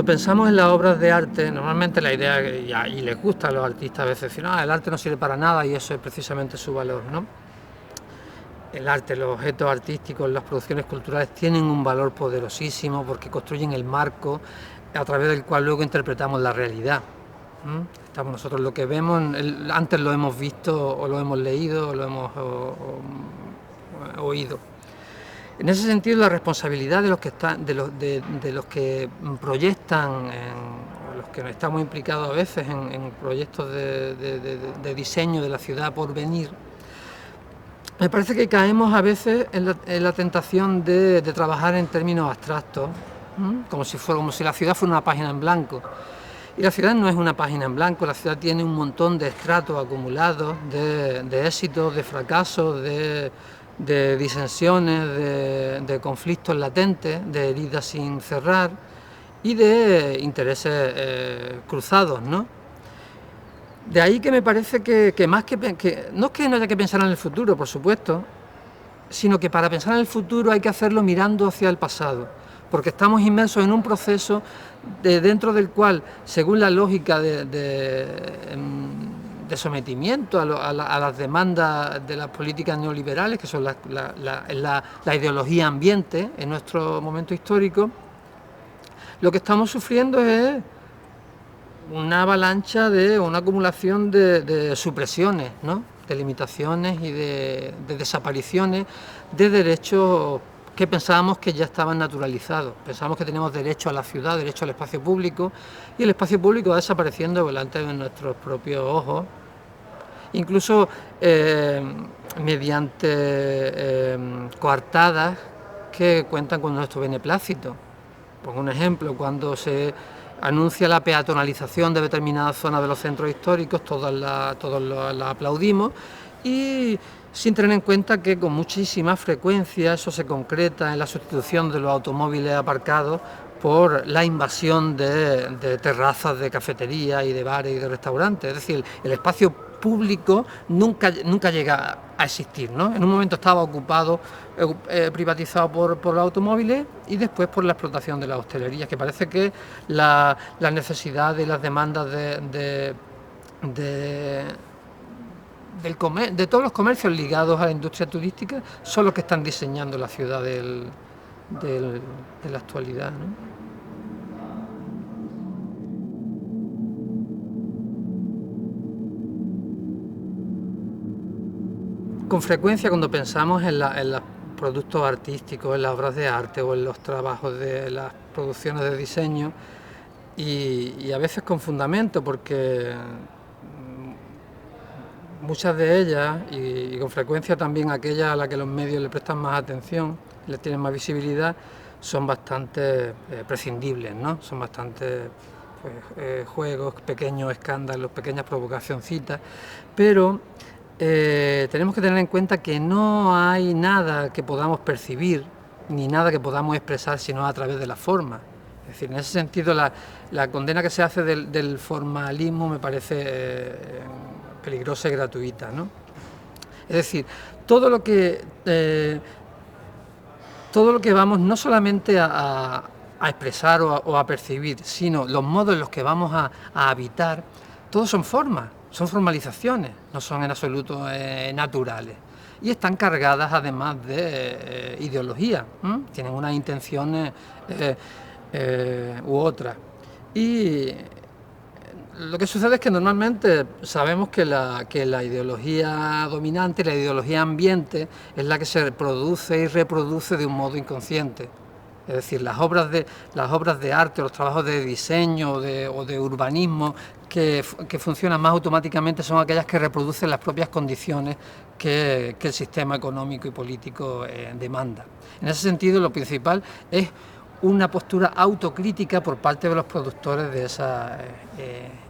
Cuando pensamos en las obras de arte, normalmente la idea, y les gusta a los artistas a veces, decir, el arte no sirve para nada y eso es precisamente su valor, ¿no? El arte, los objetos artísticos, las producciones culturales tienen un valor poderosísimo porque construyen el marco a través del cual luego interpretamos la realidad. Estamos nosotros lo que vemos, antes lo hemos visto o lo hemos leído o lo hemos oído. En ese sentido, la responsabilidad de los que están, de los que proyectan, los que estamos implicados a veces en proyectos de diseño de la ciudad por venir, me parece que caemos a veces en la tentación de trabajar en términos abstractos, como si la ciudad fuera una página en blanco. Y la ciudad no es una página en blanco, la ciudad tiene un montón de estratos acumulados, de éxitos, de fracasos, de disensiones, de conflictos latentes, de heridas sin cerrar y de intereses cruzados, ¿no? De ahí que me parece que no es que no haya que pensar en el futuro, por supuesto, sino que para pensar en el futuro hay que hacerlo mirando hacia el pasado, porque estamos inmersos en un proceso dentro del cual, según la lógica de sometimiento a las demandas de las políticas neoliberales, que son la ideología ambiente en nuestro momento histórico, lo que estamos sufriendo es una avalancha una acumulación de supresiones, ¿no? De limitaciones y de desapariciones de derechos que pensábamos que ya estaban naturalizados. Pensábamos que teníamos derecho a la ciudad, derecho al espacio público, y el espacio público va desapareciendo delante de nuestros propios ojos, incluso mediante coartadas que cuentan con nuestro beneplácito. Pongo un ejemplo, cuando se anuncia la peatonalización de determinadas zonas de los centros históricos, todos la aplaudimos, y sin tener en cuenta que con muchísima frecuencia eso se concreta en la sustitución de los automóviles aparcados por la invasión de terrazas de cafetería y de bares y de restaurantes. Es decir, el espacio público nunca llega a existir, ¿no? En un momento estaba ocupado, privatizado por los automóviles y después por la explotación de la hostelería, que parece que las necesidades y las demandas de todos los comercios ligados a la industria turística son los que están diseñando la ciudad de la actualidad, ¿no? Con frecuencia, cuando pensamos en los productos artísticos, en las obras de arte o en los trabajos de las producciones de diseño, y a veces con fundamento, porque muchas de ellas, y con frecuencia también aquellas a las que los medios le prestan más atención, les tienen más visibilidad, son bastante prescindibles, ¿no? Son bastante juegos, pequeños escándalos, pequeñas provocacioncitas, pero tenemos que tener en cuenta que no hay nada que podamos percibir ni nada que podamos expresar sino a través de la forma. Es decir, en ese sentido la condena que se hace del formalismo me parece peligrosa y gratuita, ¿no? Es decir, todo lo que vamos no solamente a expresar o a percibir, sino los modos en los que vamos a habitar, todos son formas. Son formalizaciones, no son en absoluto naturales. Y están cargadas además de ideología, tienen unas intenciones u otras. Y lo que sucede es que normalmente sabemos que la ideología dominante, la ideología ambiente, es la que se produce y reproduce de un modo inconsciente. Es decir, las obras de arte, los trabajos de diseño o de urbanismo que funcionan más automáticamente son aquellas que reproducen las propias condiciones que el sistema económico y político demanda. En ese sentido, lo principal es una postura autocrítica por parte de los productores de esas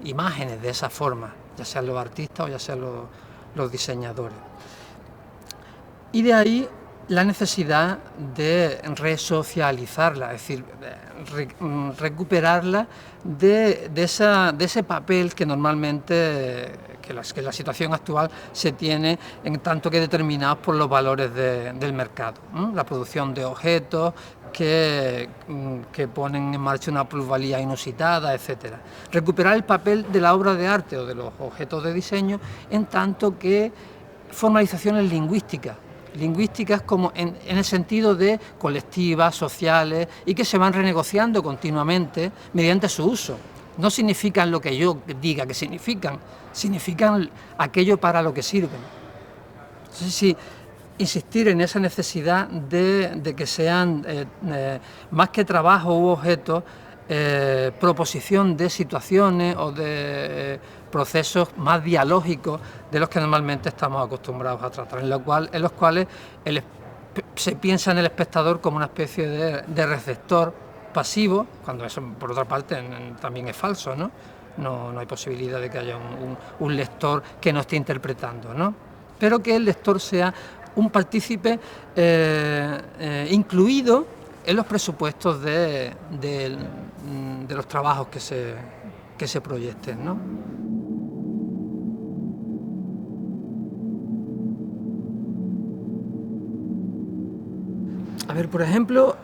imágenes, de esa forma, ya sean los artistas o ya sean los diseñadores. Y de ahí la necesidad de resocializarla, es decir, recuperarla de ese papel que normalmente, que la situación actual se tiene en tanto que determinados por los valores del mercado, ¿no? La producción de objetos que ponen en marcha una plusvalía inusitada, etcétera. Recuperar el papel de la obra de arte o de los objetos de diseño en tanto que formalizaciones lingüísticas como en el sentido de colectivas, sociales y que se van renegociando continuamente mediante su uso. No significan lo que yo diga que significan aquello para lo que sirven. Entonces, sí, insistir en esa necesidad de que sean más que trabajo u objetos, proposición de situaciones o de procesos más dialógicos de los que normalmente estamos acostumbrados a tratar, en los cuales se piensa en el espectador como una especie de receptor pasivo, cuando eso por otra parte también es falso, ¿no? No hay posibilidad de que haya un lector que no esté interpretando, ¿no? Pero que el lector sea un partícipe incluido en los presupuestos de los trabajos que se proyecten, ¿no? A ver, por ejemplo,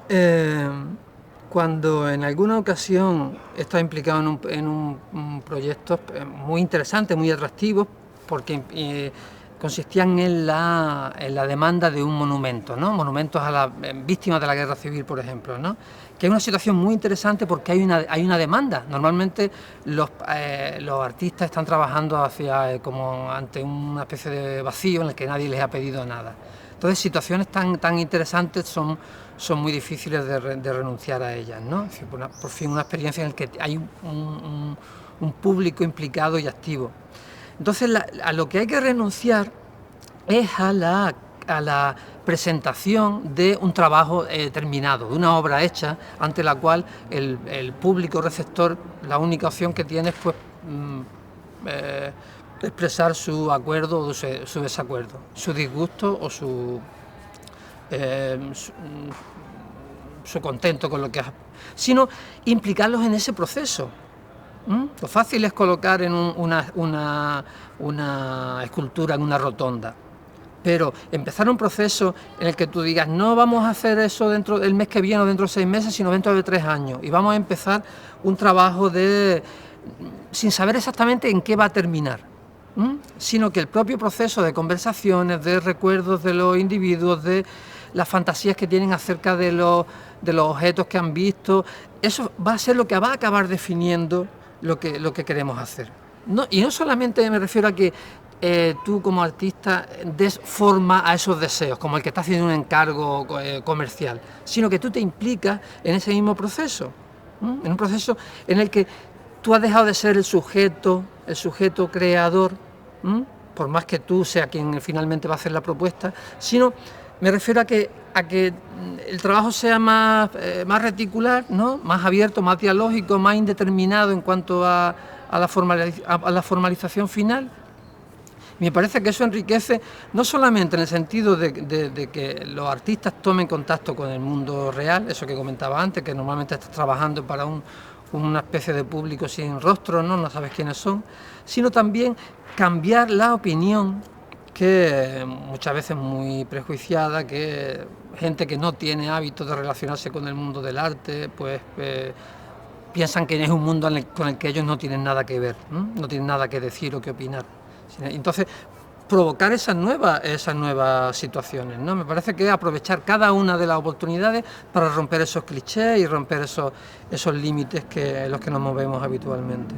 cuando en alguna ocasión he estado implicado en un proyecto muy interesante, muy atractivo, porque consistían en la demanda de un monumento, ¿no? Monumentos a las víctimas de la guerra civil, por ejemplo, ¿no? Que es una situación muy interesante porque hay una demanda. Normalmente los artistas están trabajando como ante una especie de vacío en el que nadie les ha pedido nada. Entonces, situaciones tan interesantes son muy difíciles de renunciar a ellas, ¿no? Es decir, por fin una experiencia en la que hay un público implicado y activo. Entonces, a lo que hay que renunciar es a la presentación de un trabajo terminado, de una obra hecha, ante la cual el público receptor, la única opción que tiene es pues, expresar su acuerdo o su desacuerdo, su disgusto o su contento con lo que ha... sino implicarlos en ese proceso. Lo fácil es colocar en una escultura en una rotonda, pero empezar un proceso en el que tú digas, no vamos a hacer eso dentro del mes que viene o dentro de 6 meses, sino dentro de 3 años, y vamos a empezar un trabajo sin saber exactamente en qué va a terminar, sino que el propio proceso de conversaciones, de recuerdos de los individuos, de las fantasías que tienen acerca de los objetos que han visto, eso va a ser lo que va a acabar definiendo lo que queremos hacer. Y no solamente me refiero a que tú como artista des forma a esos deseos, como el que está haciendo un encargo comercial, sino que tú te implicas en ese mismo proceso, en un proceso en el que tú has dejado de ser el sujeto creador, por más que tú seas quien finalmente va a hacer la propuesta, sino me refiero a que el trabajo sea más reticular, ¿no? Más abierto, más dialógico, más indeterminado en cuanto a la formalización final. Me parece que eso enriquece no solamente en el sentido de que los artistas tomen contacto con el mundo real, eso que comentaba antes, que normalmente estás trabajando para una especie de público sin rostro, no sabes quiénes son, sino también cambiar la opinión que muchas veces muy prejuiciada, que gente que no tiene hábito de relacionarse con el mundo del arte, pues piensan que es un mundo con el que ellos no tienen nada que ver, no tienen nada que decir o que opinar. Entonces, provocar esas nuevas situaciones, ¿no? Me parece que aprovechar cada una de las oportunidades para romper esos clichés y romper esos límites en los que nos movemos habitualmente.